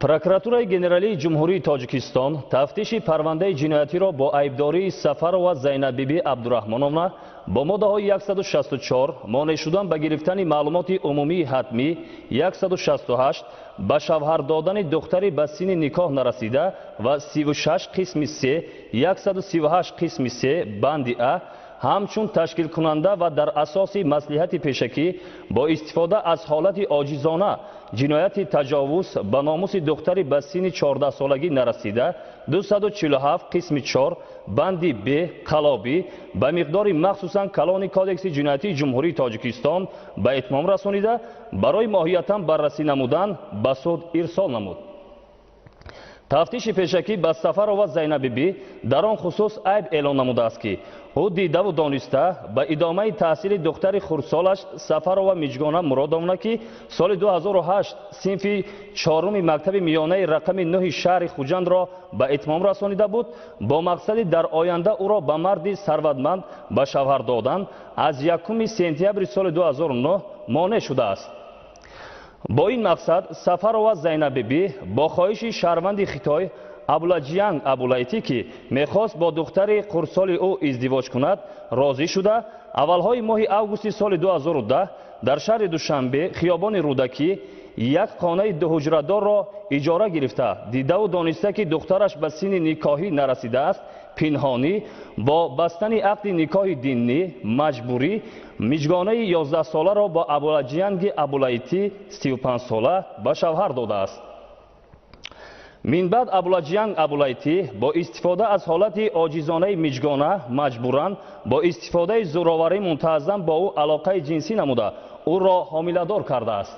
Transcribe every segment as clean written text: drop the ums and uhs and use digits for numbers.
Прокуратураи Генералии Ҷумҳурии Тоҷикистон тафтиши парвандаи ҷиноятиро бо айбдории Сафарова Зайнабиби Абдураҳмоновна бо моддаҳои 164 монеъ шудан ба гирифтани маълумоти умумии ҳатмӣ 168 ба шавҳар додани духтари ба синни никоҳ нарасида ва 36 қисми 3 138 қисми 3 банди А ҳамчун ташкилкунанда ва дар асоси маслиҳати пешакӣ бо истифода аз ҳолати оҷизона ҷинояти таҷовуз ба номуси духтари ба синни 14-солагӣ нарасида 247 қисми 4 банди Б қалоби ба миқдори махсусан калони кодекси ҷиноятии Ҷумҳурии Тоҷикистон ба этмом расонида барои моҳиятан баррасӣ намудан ба суд ирсол намуд. тафтиши пешакӣ ба Сафарова Зайнабиби дар он хусус айб эълон намудааст ки ӯ дидаву дониста ба идомаи таҳсили духтари хурдсолаш Сафарова Миҷгона Муродовна ки соли 2008 синфи 4-уми мактаби миёнаи рақами 9 шаҳри Хуҷандро ба этмом расонида буд, бо мақсади дар оянда ӯро ба марди сарватманд ба шавҳар додан аз 1 сентябри соли 2009 монеъ шудааст. бо ин мақсад Сафарова Зайнабиби бо хоҳиши шаҳрванди Хитой Абуладжиянг Абулайти ки мехост бо духтари хурдсоли ӯ издивоҷ кунад, розӣ шуда аввалҳои моҳи августи соли 2010 дар шаҳри Душанбе хиёбони Рудакӣ як хонаи дуҳуҷрадорро иҷора гирифта дидаву дониста ки духтараш ба синни никоҳӣ нарасидааст, пинҳонӣ бо бастани ақди никоҳи динӣ маҷбурӣ миҷгонаи 11-соларо бо Абуладжиянги Абулайти 35-сола ба шавҳар додааст. минбаъд Абуладжиянг Абулайти бо истифода аз ҳолати оҷизонаи миҷгона маҷбуран бо истифодаи зӯроварӣ мунтазам бо ӯ алоқаи ҷинсӣ намуда ӯро ҳомиладор кардааст.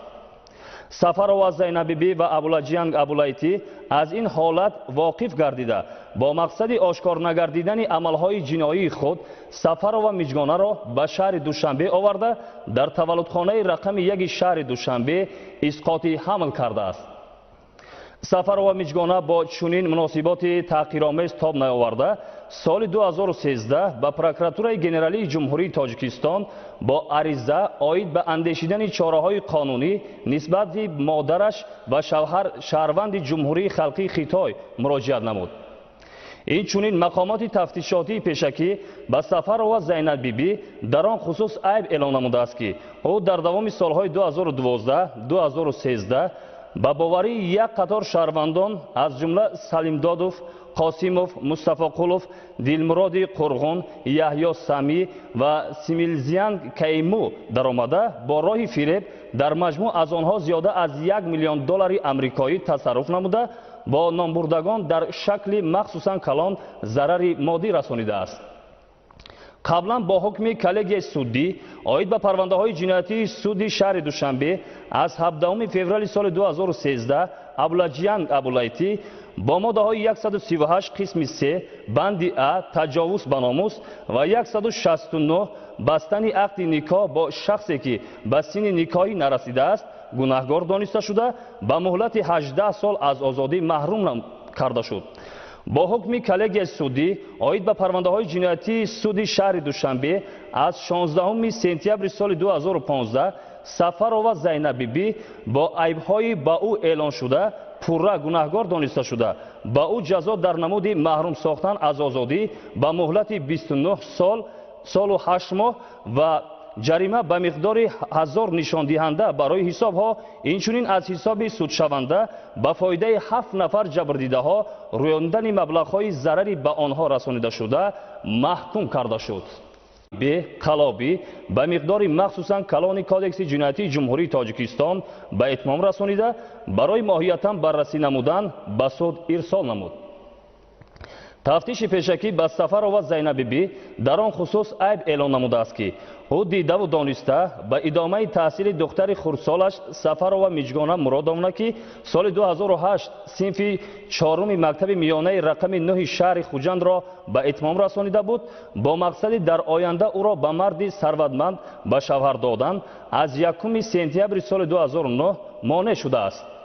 Сафарова Зайнабиби ва Абуладжиянг Абулайти аз ин ҳолат воқиф гардида бо мақсади ошкор нагардидани амалҳои ҷиноии худ Сафарова Миҷгонаро ба шаҳри Душанбе оварда дар таваллудхонаи рақами 1 шаҳри Душанбе исқоти ҳамл кардааст. Сафарова Миҷгона бо чунин муносиботи таҳқиромез тоб наоварда соли 2013 ба Прокуратураи Генералии Ҷумҳурии Тоҷикистон бо ариза оид ба андешидани чораҳои қонунӣ нисбати модараш ва шаҳрванди Ҷумҳурии Халқии Хитой муроҷиат намуд. инчунин мақомоти тафтишотии пешакӣ ба Сафарова Зайнабиби дар он хусус айб эълон намудааст ки ӯ дар давоми солҳои 2012-2013 ба боварии як қатор шаҳрвандон аз ҷумла Салимдодов, Қосимов, Мустафоқулов, Дилмуроди Қурғун, Яҳьё Самӣ ва Симилзиянг Кайму даромада бо роҳи фиреб дар маҷмӯъ аз онҳо зиёда аз $1 миллион амрикоӣ тасарруф намуда бо номбурдагон дар шакли махсусан калон зарари моддӣ расонидааст. қаблан бо ҳукми коллегияи суддӣ оид ба парвандаҳои ҷиноятии суди шаҳри Душанбе аз 17 феврали соли 2013 Абуладжиянг Абулайти бо моддаҳои 138 қисми 3 банди А таҷовуз ба номус ва 169 бастани ақди никоҳ бо шахсе ки ба синни никоҳӣ нарасидааст гунаҳгор дониста шуда ба муҳлати 18 сол аз озодӣ маҳрум карда шуд. бо ҳукми коллегияи суддӣ оид ба парвандаҳои ҷиноятии суди шаҳри Душанбе аз 16 сентябри соли 2015 Сафарова Зайнабиби бо айбҳои ба ӯ эълон шуда пурра гунаҳгор дониста шуда ба ӯ ҷазо дар намуди маҳрум сохтан аз озодӣ ба муҳлати 29 солу 8 моҳ ва ҷарима ба миқдори 1000 нишондиҳанда барои ҳисобҳо, инчунин аз ҳисоби судшаванда ба фоидаи 7 нафар ҷабрдидаҳо рӯёндани маблағҳои зарари ба онҳо расонида шуда маҳкум карда шуд. Б қалоби ба миқдори махсусан калони кодекси ҷиноятии Ҷумҳурии Тоҷикистон ба этмом расонида барои моҳиятан баррасӣ намудан ба суд ирсол намуд. тафтиши пешакӣ ба Сафарова Зайнабиби дар он хусус айб эълон намудааст ки ӯ дидаву дониста ба идомаи таҳсили духтари хурдсолаш Сафарова Миҷгона Муродовна ки соли 2008 синфи 4-уми мактаби миёнаи рақами 9 шаҳри Хуҷандро ба этмом расонида буд, бо мақсади дар оянда ӯро ба марди сарватманд ба шавҳар додан аз 1 сентябри соли 2009 монеъ шудааст.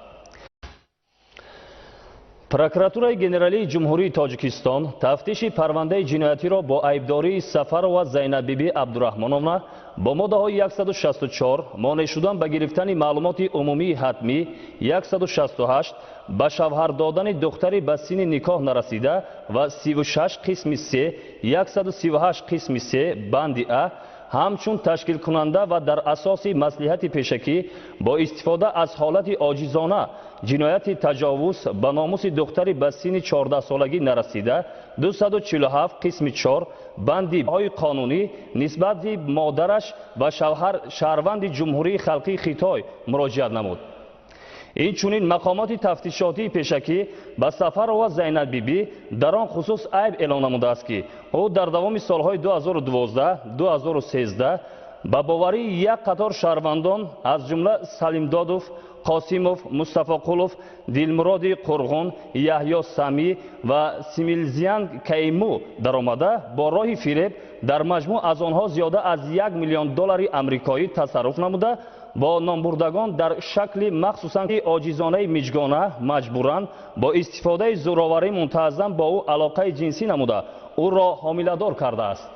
прокуратураи генералии ҷумҳурии Тоҷикистон тафтиши парвандаи ҷиноятиро бо айбдории Сафарова Зайнабиби Абдурахмоновна бо моддаҳои 164 монеъ шудан ба гирифтани маълумоти умумии ҳатмӣ, 168 ба шавҳар додани духтари ба синни никоҳ нарасида ва 36 қисми 3, 138 қисми 3 банди А ҳамчун ташкилкунанда ва дар асоси маслиҳати пешакӣ бо истифода аз ҳолати оҷизона ҷинояти таҷовуз ба номуси духтари ба синни 14-солагӣ нарасида 247 қисми 4 банди ҳои қонунӣ нисбати модараш ва шавҳар шаҳрванди ҷумҳурии халқии Хитой муроҷиат намуд. инчунин мақомоти тафтишотии пешакӣ ба Сафарова Зайнабиби дар он хусус айб эълон намудааст ки ӯ дар давоми солҳои 2012-2013 ба боварии як қатор шаҳрвандон аз ҷумла Салимдодов, Қосимов, Мустафоқулов, Дилмуроди Қурғун, Яҳё Самӣ ва Симилзиян Кайму даромада бо роҳи фиреб дар маҷмӯъ аз онҳо зиёда аз $1 миллион амрикоӣ тасарруф намуда бо номбурдагон дар шакли махсусан оҷизонаи миҷгона маҷбуран бо истифодаи зӯроварӣ мунтазам бо ӯ алоқаи ҷинсӣ намуда ӯро ҳомиладор кардааст.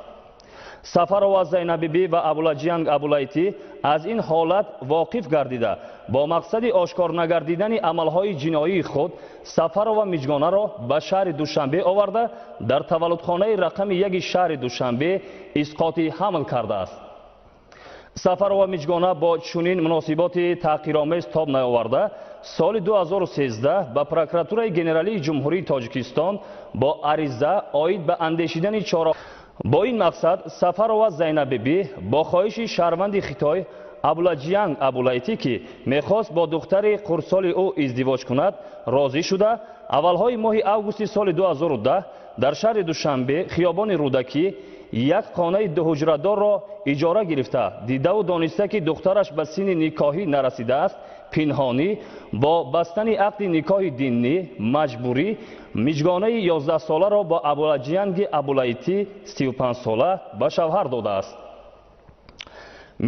Сафарова Зайнабиби ва Абуладжиянг Абулайтӣ аз ин ҳолат воқиф гардида бо мақсади ошкор нагардидани амалҳои ҷиноии худ Сафарова миҷгонаро ба шаҳри Душанбе оварда дар таваллудхонаи рақами 1 шаҳри Душанбе исқоти ҳамл кардааст. Сафарова миҷгона бо чунин муносиботи таҳқиромез тоб наоварда соли 2013 ба прокуратураи генералии ҷумҳурии Тоҷикистон бо ариза оид ба андешидани чора бо ин мақсад Сафарова Зайнабиби бо хоҳиши шаҳрванди Хитой Абуладжиянг Абулайтӣ ки мехост бо духтари хурдсоли ӯ издивоҷ кунад розӣ шуда аввалҳои моҳи августи соли 2010 дар шаҳри Душанбе хиёбони Рӯдакӣ як хонаи дуҳуҷрадорро иҷора гирифта дидаву дониста ки духтараш ба синни никоҳӣ нарасидааст пинҳонӣ бо бастани ақди никоҳи динӣ маҷбурӣ миҷгонаи 11-соларо бо Абуладжиянги Абулайтӣ 35-сола ба шавҳар додааст.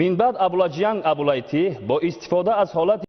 Минбаъд Абуладжиянг Абулайтӣ бо истифода аз ҳолати